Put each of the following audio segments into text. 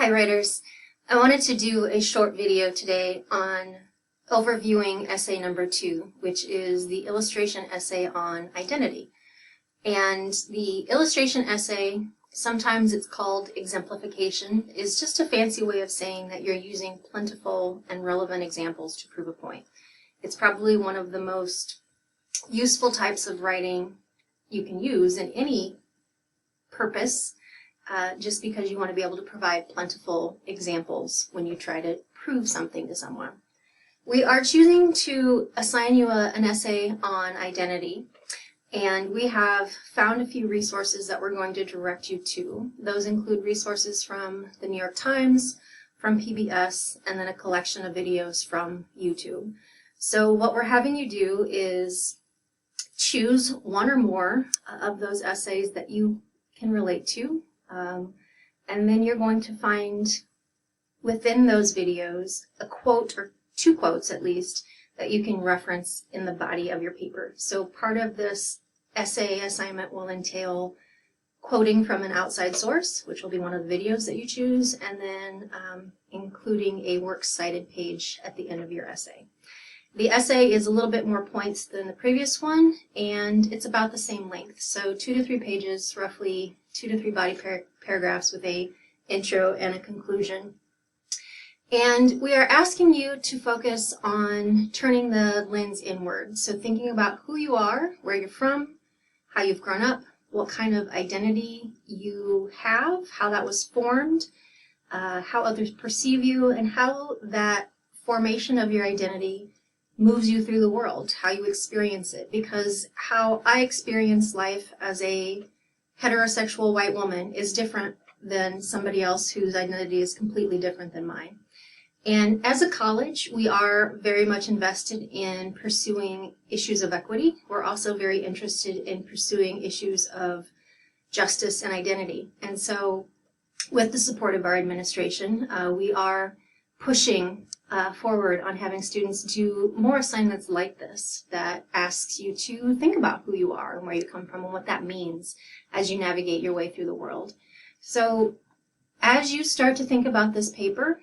Hi writers, I wanted to do a short video today on overviewing essay number 2, which is the illustration essay on identity. And the illustration essay, sometimes it's called exemplification, is just a fancy way of saying that you're using plentiful and relevant examples to prove a point. It's probably one of the most useful types of writing you can use in any purpose, just because you want to be able to provide plentiful examples when you try to prove something to someone. We are choosing to assign you an essay on identity, and we have found a few resources that we're going to direct you to. Those include resources from the New York Times, from PBS, and then a collection of videos from YouTube. So what we're having you do is choose one or more of those essays that you can relate to. And then you're going to find within those videos a quote, or 2 quotes at least, that you can reference in the body of your paper. So part of this essay assignment will entail quoting from an outside source, which will be one of the videos that you choose, and then including a works cited page at the end of your essay. The essay is a little bit more points than the previous one, and it's about the same length. So 2 to 3 pages, roughly 2 to 3 body paragraphs with a intro and a conclusion. And we are asking you to focus on turning the lens inward. So thinking about who you are, where you're from, how you've grown up, what kind of identity you have, how that was formed, how others perceive you, and how that formation of your identity moves you through the world, how you experience it. Because how I experience life as a heterosexual white woman is different than somebody else whose identity is completely different than mine. And as a college, we are very much invested in pursuing issues of equity. We're also very interested in pursuing issues of justice and identity. And so with the support of our administration, we are pushing forward on having students do more assignments like this that asks you to think about who you are and where you come from and what that means as you navigate your way through the world. So as you start to think about this paper,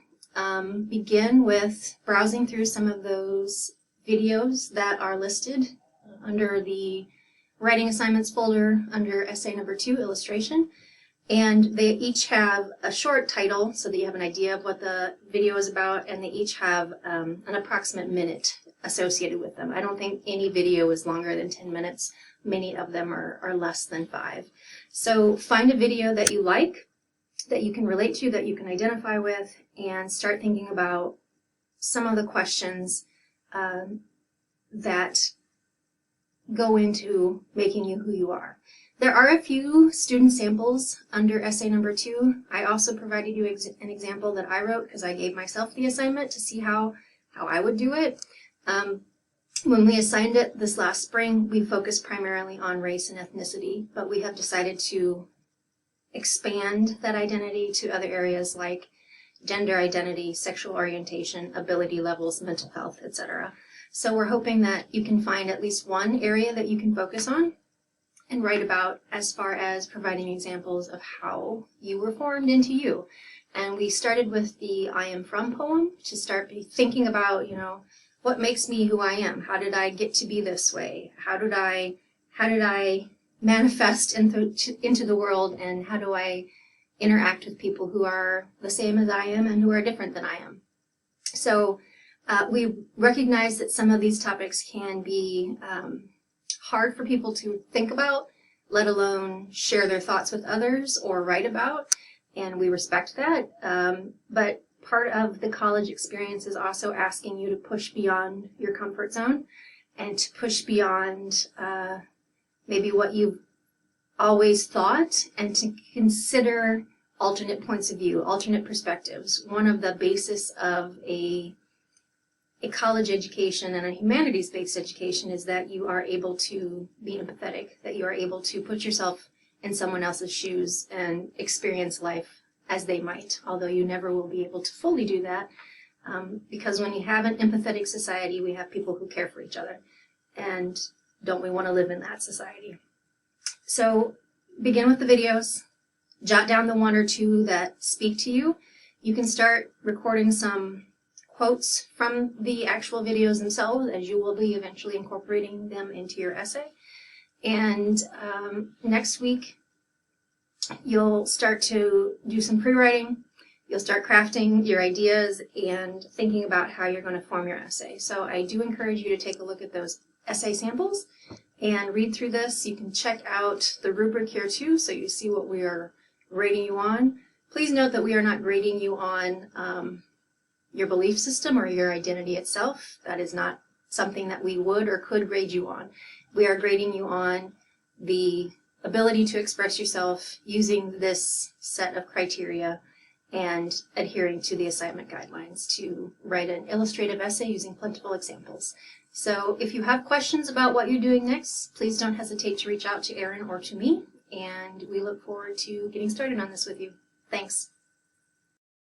begin with browsing through some of those videos that are listed under the writing assignments folder under essay number 2, illustration. And they each have a short title so that you have an idea of what the video is about, and they each have an approximate minute associated with them. I don't think any video is longer than 10 minutes. Many of them are less than 5. So find a video that you like, that you can relate to, that you can identify with, and start thinking about some of the questions that go into making you who you are. There are a few student samples under essay number 2. I also provided you an example that I wrote because I gave myself the assignment to see how I would do it. When we assigned it this last spring, we focused primarily on race and ethnicity, but we have decided to expand that identity to other areas like gender identity, sexual orientation, ability levels, mental health, etc. So we're hoping that you can find at least one area that you can focus on and write about as far as providing examples of how you were formed into you. And we started with the I am from poem to start thinking about, what makes me who I am? How did I get to be this way? How did I manifest into the world, and how do I interact with people who are the same as I am and who are different than I am? So we recognize that some of these topics can be hard for people to think about, let alone share their thoughts with others or write about, and we respect that. But part of the college experience is also asking you to push beyond your comfort zone and to push beyond maybe what you've always thought, and to consider alternate points of view, alternate perspectives. One of the basis of a college education and a humanities-based education is that you are able to be empathetic, that you are able to put yourself in someone else's shoes and experience life as they might, although you never will be able to fully do that, because when you have an empathetic society, we have people who care for each other, and don't we want to live in that society? So begin with the videos, jot down the 1 or 2 that speak to you. You can start recording some quotes from the actual videos themselves, as you will be eventually incorporating them into your essay. And next week, you'll start to do some pre-writing. You'll start crafting your ideas and thinking about how you're going to form your essay. So I do encourage you to take a look at those essay samples and read through this. You can check out the rubric here too, so you see what we are grading you on. Please note that we are not grading you on your belief system or your identity itself. That is not something that we would or could grade you on. We are grading you on the ability to express yourself using this set of criteria and adhering to the assignment guidelines to write an illustrative essay using plentiful examples. So if you have questions about what you're doing next, please don't hesitate to reach out to Erin or to me, and we look forward to getting started on this with you. Thanks.